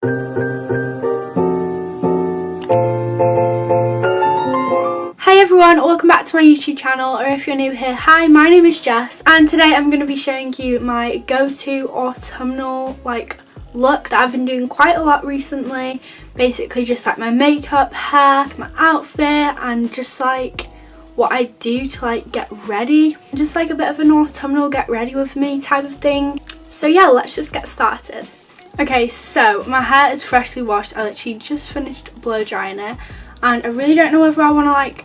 Hi everyone, welcome back to my YouTube channel, or if you're new here, hi, my name is Jess, and today I'm going to be showing you my go-to autumnal look that I've been doing quite a lot recently. Basically just like my makeup, hair, my outfit, and just like what I do to get ready. Just like a bit of an autumnal get ready with me type of thing. So yeah, let's just get started. Okay, so my hair is freshly washed. I literally just finished blow drying it, and I really don't know whether I want to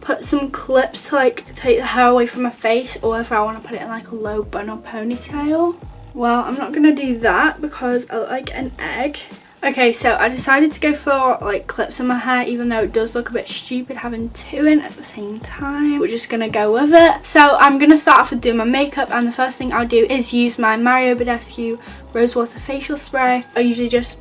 put some clips to take the hair away from my face, or whether I want to put it in a low bun or ponytail. Well, I'm not gonna do that because I look like an egg. Okay, so I decided to go for clips in my hair, even though it does look a bit stupid having two in at the same time. We're just gonna go with it. So I'm gonna start off with doing my makeup, and the first thing I'll do is use my Mario Badescu Rosewater facial spray. I usually just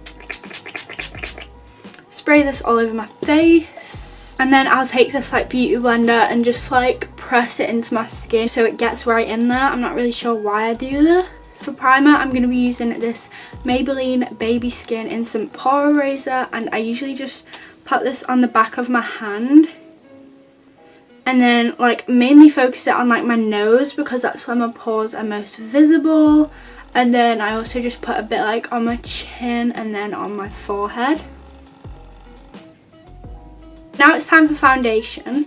spray this all over my face, and then I'll take this beauty blender and just press it into my skin so it gets right in there. I'm not really sure why I do this. For primer, I'm going to be using this Maybelline Baby Skin Instant Pore Eraser, and I usually just put this on the back of my hand and then mainly focus it on my nose, because that's where my pores are most visible, and then I also just put a bit on my chin and then on my forehead. Now it's time for foundation.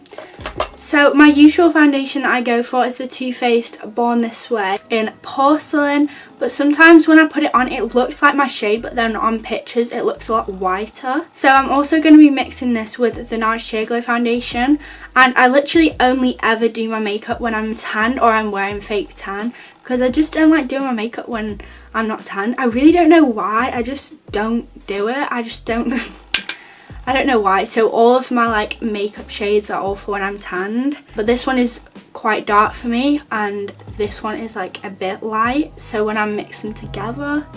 So my usual foundation that I go for is the Too Faced Born This Way in Porcelain, but sometimes when I put it on it looks like my shade, but then on pictures it looks a lot whiter. So I'm also going to be mixing this with the NARS Sheer Glow foundation, and I literally only ever do my makeup when I'm tanned or I'm wearing fake tan, because I just don't like doing my makeup when I'm not tanned. I really don't know why, I just don't do it. I don't know why. So all of my makeup shades are all for when I'm tanned, but this one is quite dark for me and this one is a bit light, so when I mix them together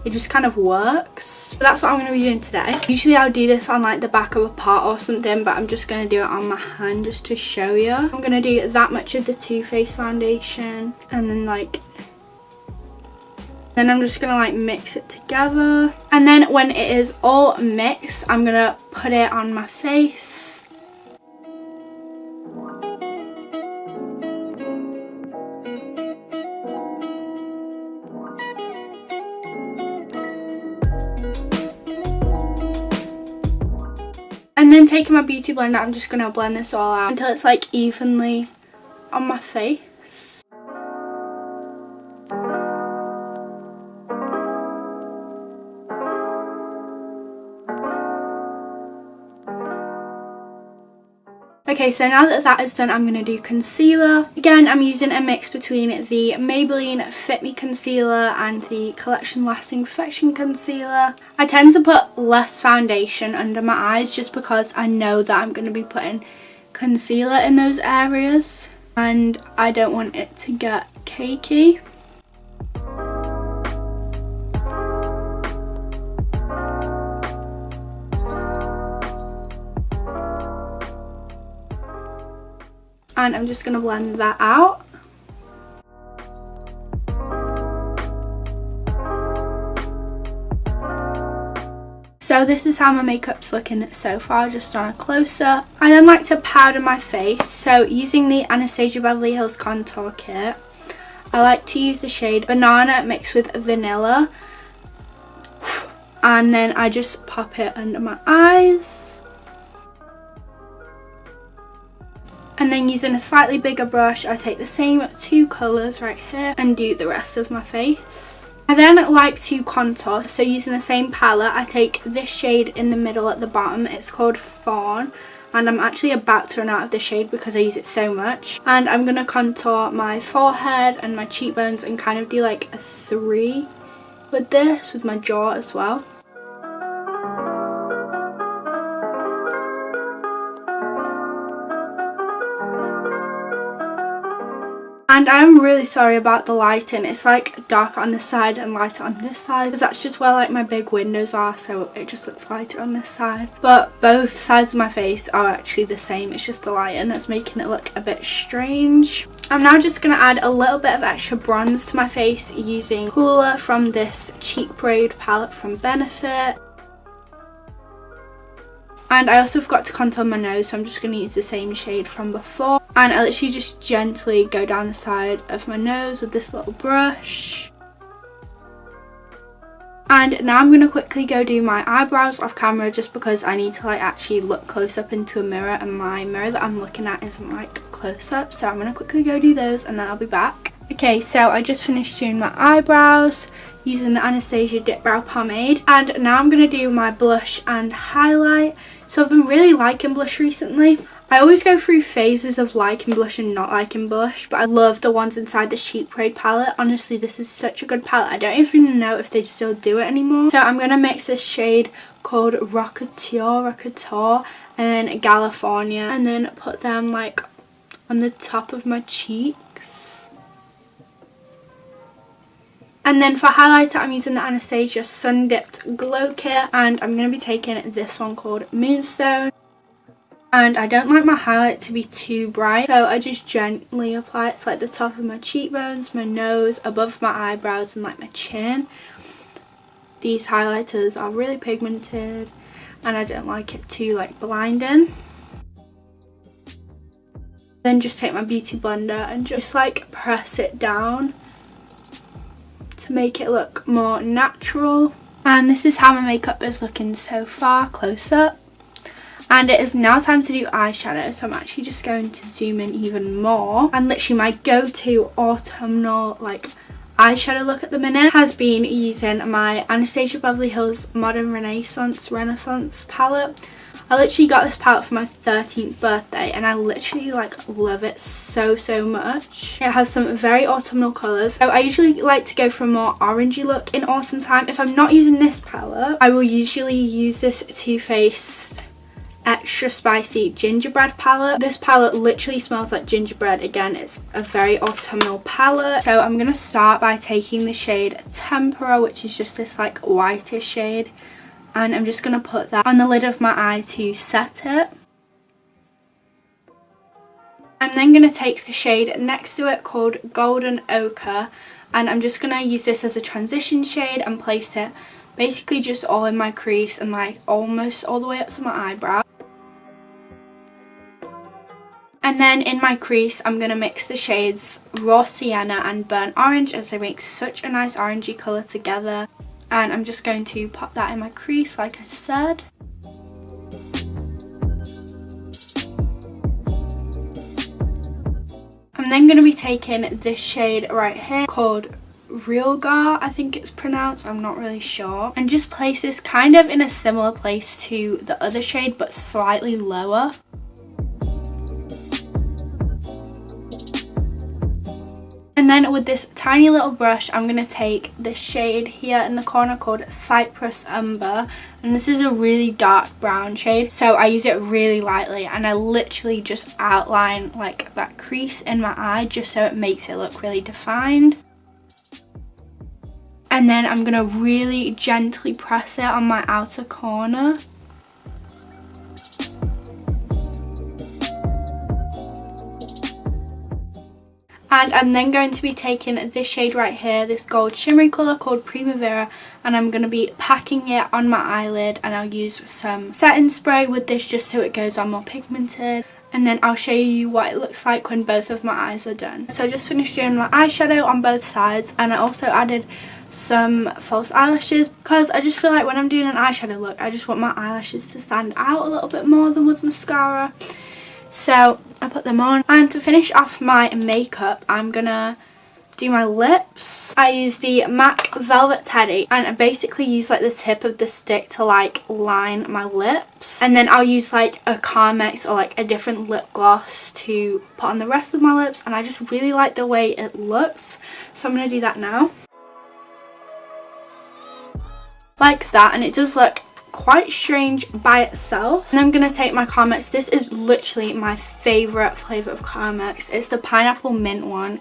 it just kind of works. So that's what I'm going to be doing today. Usually I'll do this on the back of a pot or something, but I'm just going to do it on my hand just to show you. I'm going to do that much of the Too Faced foundation, and then I'm just gonna mix it together, and then when it is all mixed I'm gonna put it on my face. And then taking my beauty blender, I'm just gonna blend this all out until it's evenly on my face. Okay, so now that that is done, I'm going to do concealer. Again, I'm using a mix between the Maybelline Fit Me Concealer and the Collection Lasting Perfection Concealer. I tend to put less foundation under my eyes just because I know that I'm going to be putting concealer in those areas and I don't want it to get cakey. And I'm just going to blend that out. So this is how my makeup's looking so far, just on a close-up. I then like to powder my face, so using the Anastasia Beverly Hills Contour Kit, I like to use the shade Banana mixed with Vanilla, and then I just pop it under my eyes. And then using a slightly bigger brush, I take the same two colours right here and do the rest of my face. I then like to contour, so using the same palette, I take this shade in the middle at the bottom. It's called Fawn, and I'm actually about to run out of the shade because I use it so much. And I'm going to contour my forehead and my cheekbones and kind of do a 3 with this, with my jaw as well. And I'm really sorry about the lighting. It's like darker on this side and lighter on this side, because that's just where like my big windows are, so it just looks lighter on this side. But both sides of my face are actually the same. It's just the lighting that's making it look a bit strange. I'm now just going to add a little bit of extra bronze to my face using Cooler from this Cheek Braid palette from Benefit. And I also forgot to contour my nose, so I'm just going to use the same shade from before. And I literally just gently go down the side of my nose with this little brush. And now I'm going to quickly go do my eyebrows off camera, just because I need to like actually look close up into a mirror, and my mirror that I'm looking at isn't like close up. So I'm going to quickly go do those and then I'll be back. Okay, so I just finished doing my eyebrows using the Anastasia Dip Brow Pomade. And now I'm going to do my blush and highlight. So I've been really liking blush recently. I always go through phases of liking blush and not liking blush, but I love the ones inside the Cheek Braid palette. Honestly, this is such a good palette. I don't even know if they still do it anymore. So I'm going to mix this shade called Rockateur, and then California, and then put them like on the top of my cheeks. And then for highlighter, I'm using the Anastasia Sun Dipped Glow Kit, and I'm going to be taking this one called Moonstone. And I don't like my highlight to be too bright, so I just gently apply it to like the top of my cheekbones, my nose, above my eyebrows, and like my chin. These highlighters are really pigmented and I don't like it too like blinding. Then just take my beauty blender and just like press it down to make it look more natural. And this is how my makeup is looking so far, close up. And it is now time to do eyeshadow, so I'm actually just going to zoom in even more. And literally my go-to autumnal like eyeshadow look at the minute has been using my Anastasia Beverly Hills Modern Renaissance palette. I literally got this palette for my 13th birthday and I literally like love it so much. It has some very autumnal colours. So I usually like to go for a more orangey look in autumn time. If I'm not using this palette, I will usually use this Too Faced Extra Spicy Gingerbread palette. This palette literally smells like gingerbread. Again, it's a very autumnal palette. So I'm going to start by taking the shade Tempera, which is just this like whitish shade. And I'm just going to put that on the lid of my eye to set it. I'm then going to take the shade next to it called Golden Ochre. And I'm just going to use this as a transition shade and place it basically just all in my crease and like almost all the way up to my eyebrow. And then in my crease, I'm going to mix the shades Raw Sienna and Burnt Orange, as they make such a nice orangey colour together. And I'm just going to pop that in my crease like I said. I'm then going to be taking this shade right here called Realgar, I think it's pronounced, I'm not really sure. And just place this kind of in a similar place to the other shade but slightly lower. And then with this tiny little brush, I'm going to take the shade here in the corner called Cypress Umber. And this is a really dark brown shade, so I use it really lightly. And I literally just outline like that crease in my eye just so it makes it look really defined. And then I'm going to really gently press it on my outer corner. And I'm then going to be taking this shade right here, this gold shimmery colour called Primavera, and I'm going to be packing it on my eyelid, and I'll use some setting spray with this just so it goes on more pigmented. And then I'll show you what it looks like when both of my eyes are done. So I just finished doing my eyeshadow on both sides, and I also added some false eyelashes because I just feel like when I'm doing an eyeshadow look, I just want my eyelashes to stand out a little bit more than with mascara. So I put them on, and to finish off my makeup, I'm gonna do my lips. I use the MAC Velvet Teddy, and I basically use like the tip of the stick to like line my lips, and then I'll use like a Carmex or like a different lip gloss to put on the rest of my lips. And I just really like the way it looks, so I'm gonna do that now like that, and it does look quite strange by itself. And I'm going to take my Carmex. This is literally my favourite flavour of Carmex. It's the pineapple mint one.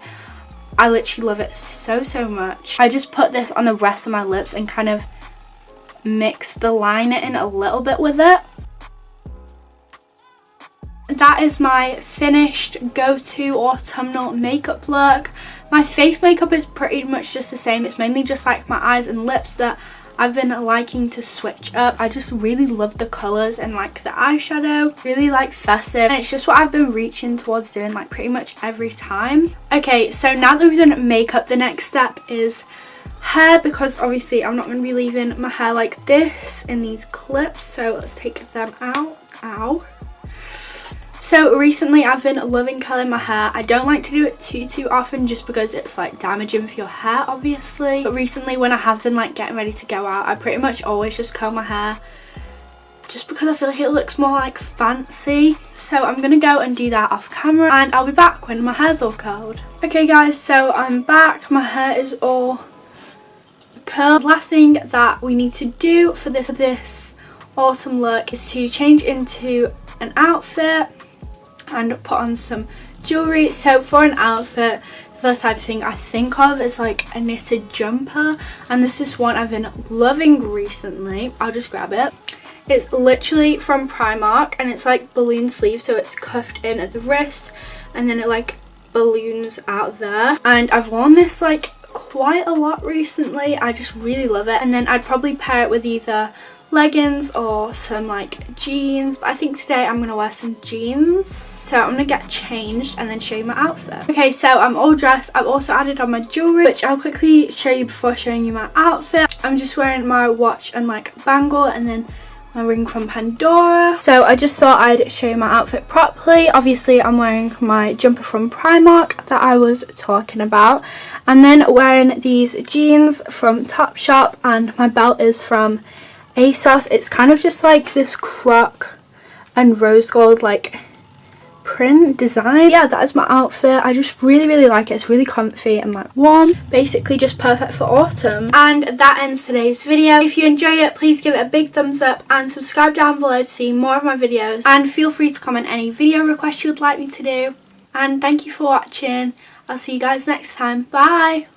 I literally love it so much. I just put this on the rest of my lips and kind of mix the liner in a little bit with it. That is my finished go-to autumnal makeup look. My face makeup is pretty much just the same. It's mainly just like my eyes and lips that I've been liking to switch up. I just really love the colours and like the eyeshadow. Really like festive, and it's just what I've been reaching towards doing like pretty much every time. Okay, so now that we've done makeup, the next step is hair, because obviously I'm not going to be leaving my hair like this in these clips. So let's take them out. Ow. So recently I've been loving curling my hair. I don't like to do it too often just because it's like damaging for your hair, obviously. But recently when I have been like getting ready to go out, I pretty much always just curl my hair just because I feel like it looks more like fancy. So I'm gonna go and do that off camera, and I'll be back when my hair's all curled. Okay guys, so I'm back. My hair is all curled. Last thing that we need to do for this autumn look is to change into an outfit and put on some jewellery. So for an outfit, the first type of thing I think of is like a knitted jumper, and this is one I've been loving recently. I'll just grab it. It's literally from Primark, and it's like balloon sleeve, so it's cuffed in at the wrist and then it like balloons out there, and I've worn this like quite a lot recently. I just really love it. And then I'd probably pair it with either leggings or some like jeans, but I think today I'm gonna wear some jeans. So I'm gonna get changed and then show you my outfit. Okay, so I'm all dressed. I've also added on my jewelry, which I'll quickly show you before showing you my outfit. I'm just wearing my watch and like bangle, and then my ring from Pandora. So I just thought I'd show you my outfit properly. Obviously I'm wearing my jumper from Primark that I was talking about, and then wearing these jeans from Topshop, and my belt is from ASOS. It's kind of just like this croc and rose gold like print design. Yeah, that is my outfit. I just really like it. It's really comfy and like warm, basically just perfect for autumn. And that ends today's video. If you enjoyed it, please give it a big thumbs up and subscribe down below to see more of my videos, and feel free to comment any video requests you would like me to do. And thank you for watching. I'll see you guys next time. Bye.